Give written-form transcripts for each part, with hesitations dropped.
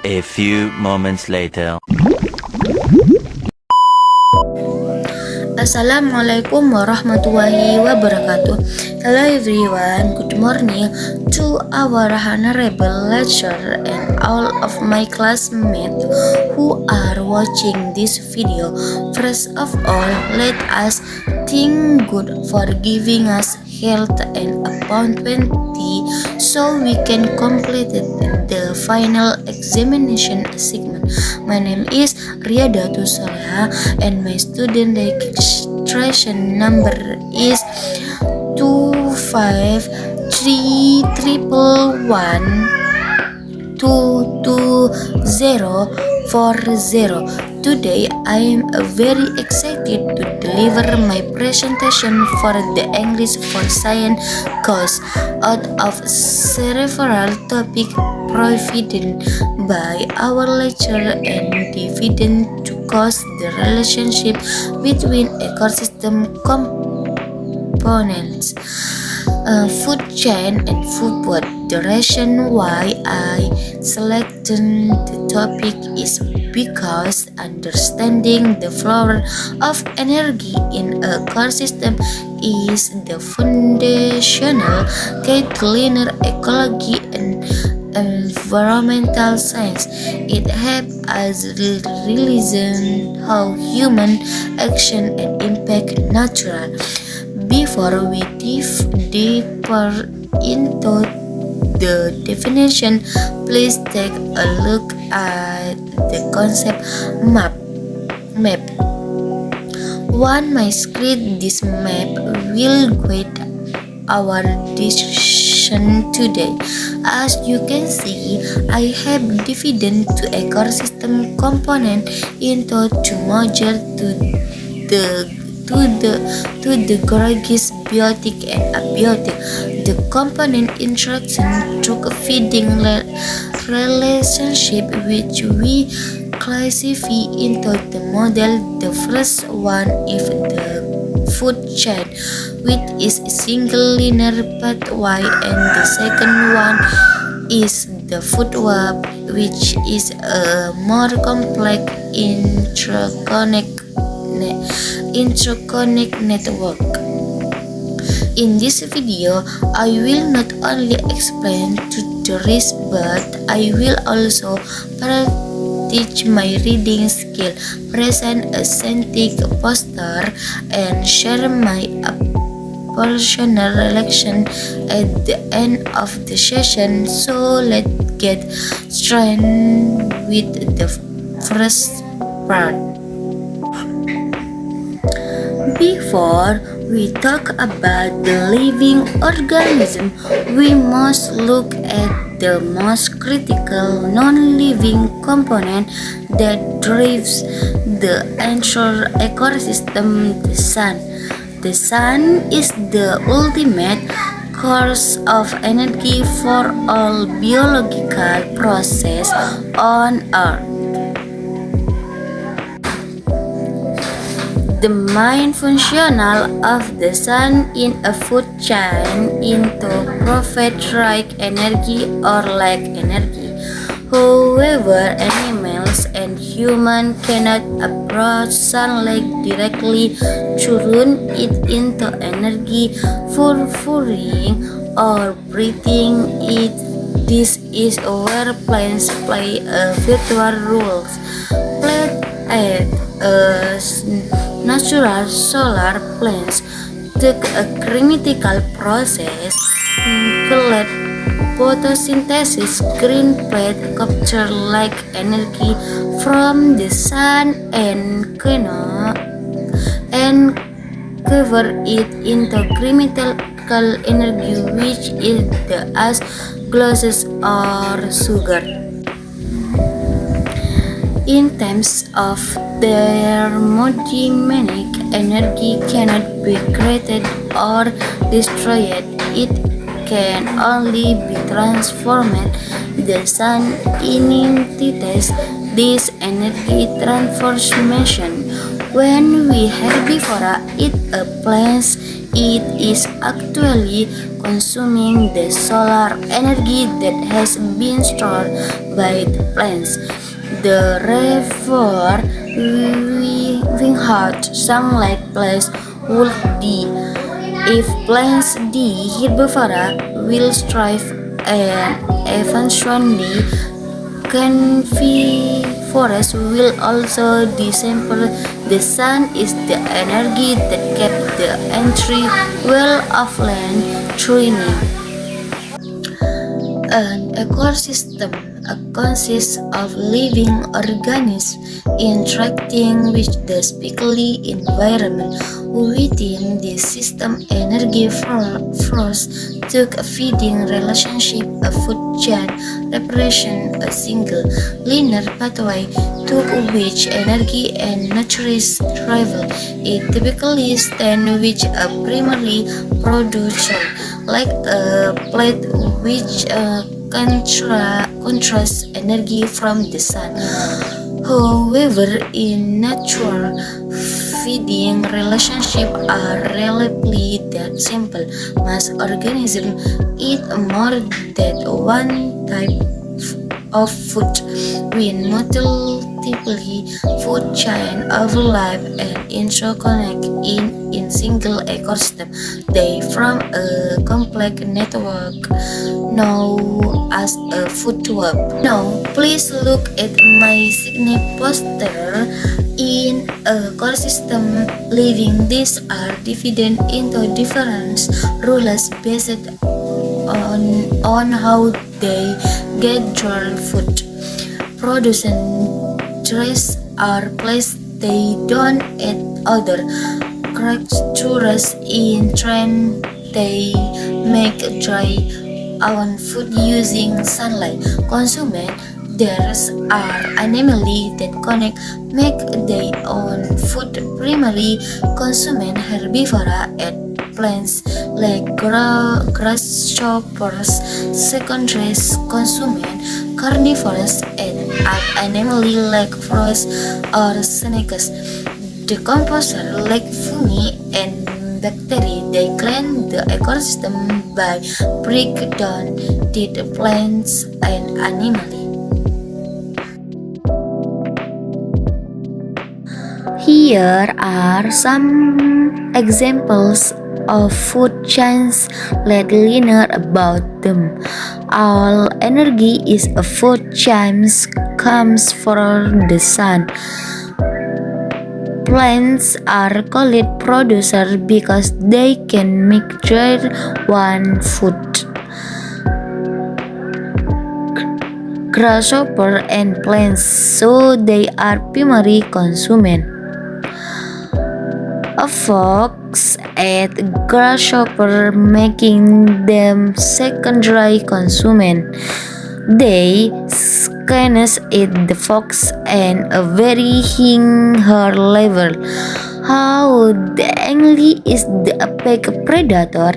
A few moments later. Assalamualaikum warahmatullahi wabarakatuh. Hello everyone, good morning to our honorable lecturer and all of my classmates who are watching this video. First of all, let us thank God for giving us health and abundance so we can complete the final examination segment. My name is Riyadatu Soleha and my student registration number is 25311122040. Today I am very excited to deliver my presentation for the English for Science course. Out of several topics provided by our lecturer and dividend to cause the relationship between ecosystem components, food chain and food web. The reason why I selected the topic is because understanding the flow of energy in a ecosystem is the foundational key to linear ecology and environmental science. It helps us realize how human action and impact nature. Before we dive deeper into the definition, please take a look at the concept map. On my screen, this map will guide our discussion today. As you can see, I have divided the ecosystem component into two modules to the categories biotic and abiotic. The component interaction through a feeding relationship which we classify into the model. The first one is the food chain, which is a single linear pathway, and the second one is the food web, which is a more complex interconnect network. In this video, I will not only explain to the rest, but I will also teach my reading skill, present a scientific poster, and share my personal reflection at the end of the session. So let's get started with the first part. Before we talk about the living organism, we must look at the most critical non-living component that drives the entire ecosystem, the sun. The sun is the ultimate source of energy for all biological processes on Earth. The main function of the sun in a food chain is to provide direct energy or lack energy. However, animals and humans cannot approach sunlight directly to turn it into energy for fooding or breathing it. This is where plants play a vital role. Plants as natural solar plants take a critical process called photosynthesis. Green plants capture light energy from the sun and convert it into chemical energy, which is the as glucose or sugar. In terms of thermodynamic energy cannot be created or destroyed. It can only be transformed. The sun initiates this energy transformation when we herbivora eat a plant It is actually consuming the solar energy that has been stored by the plants. The river wing hard sunlight place would be if plants the herbivora will strive and eventually carnivores will also dissemble. The sun is the energy that kept the entry well of land training. An ecosystem consists of living organisms interacting with the species environment. Within this system, energy flows to a feeding relationship, a food chain, representation, a single linear pathway to which energy and nutrients travel. It typically stands with a primary producer, like a plate which contrasts energy from the sun. However, in nature, feeding relationships are relatively that simple. Most organisms eat more than one type of food. When multiple food chains overlap and interconnect in single ecosystem, they form a complex network known as a food web. Now, please look at my signet poster. In a ecosystem living, these are divided into different rules based on how they gather food. Producers are placed they don't add other creatures in turn they make dry on food using sunlight. Consumers there are animals that connect make their own food. Primary consumer herbivora and plants like grasshoppers. Secondary consumer carnivores and animals like frogs or snakes. Decomposer like fungi and bacteria. They clean the ecosystem by breaking down dead plants and animals. Here are some examples of food chains. Let's learn about them. All energy is a food chain comes from the sun. Plants are called producers because they can make their own food. Grasshopper and plants, so they are primary consumers. A fox ate grasshopper, making them secondary consumers. They scanned eat the fox and varying her level. How the angry is the apex predator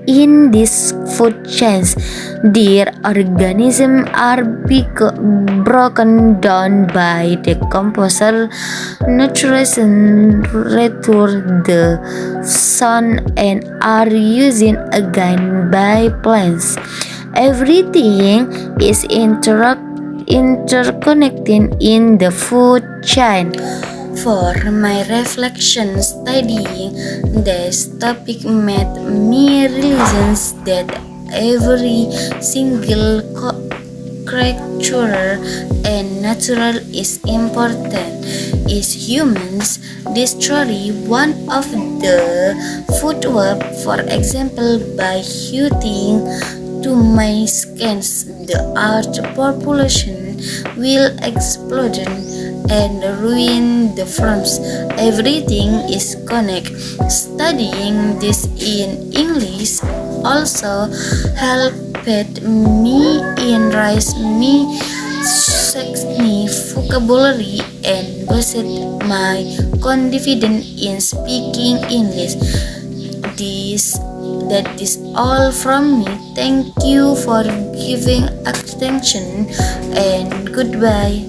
in these food chains? Their organisms are broken down by the decomposer, nutrition return the sun, and are used again by plants. Everything is interconnected in the food chain. For my reflection studying this topic made me realize that every single creature and natural is important. As humans destroy one of the food web, for example, by eating to my skins, the earth population will explode and ruin the farms. Everything is connected. Studying this in English also helped me enrich me vocabulary and boosted my confidence in speaking English. That is all from me. Thank you for giving attention and goodbye.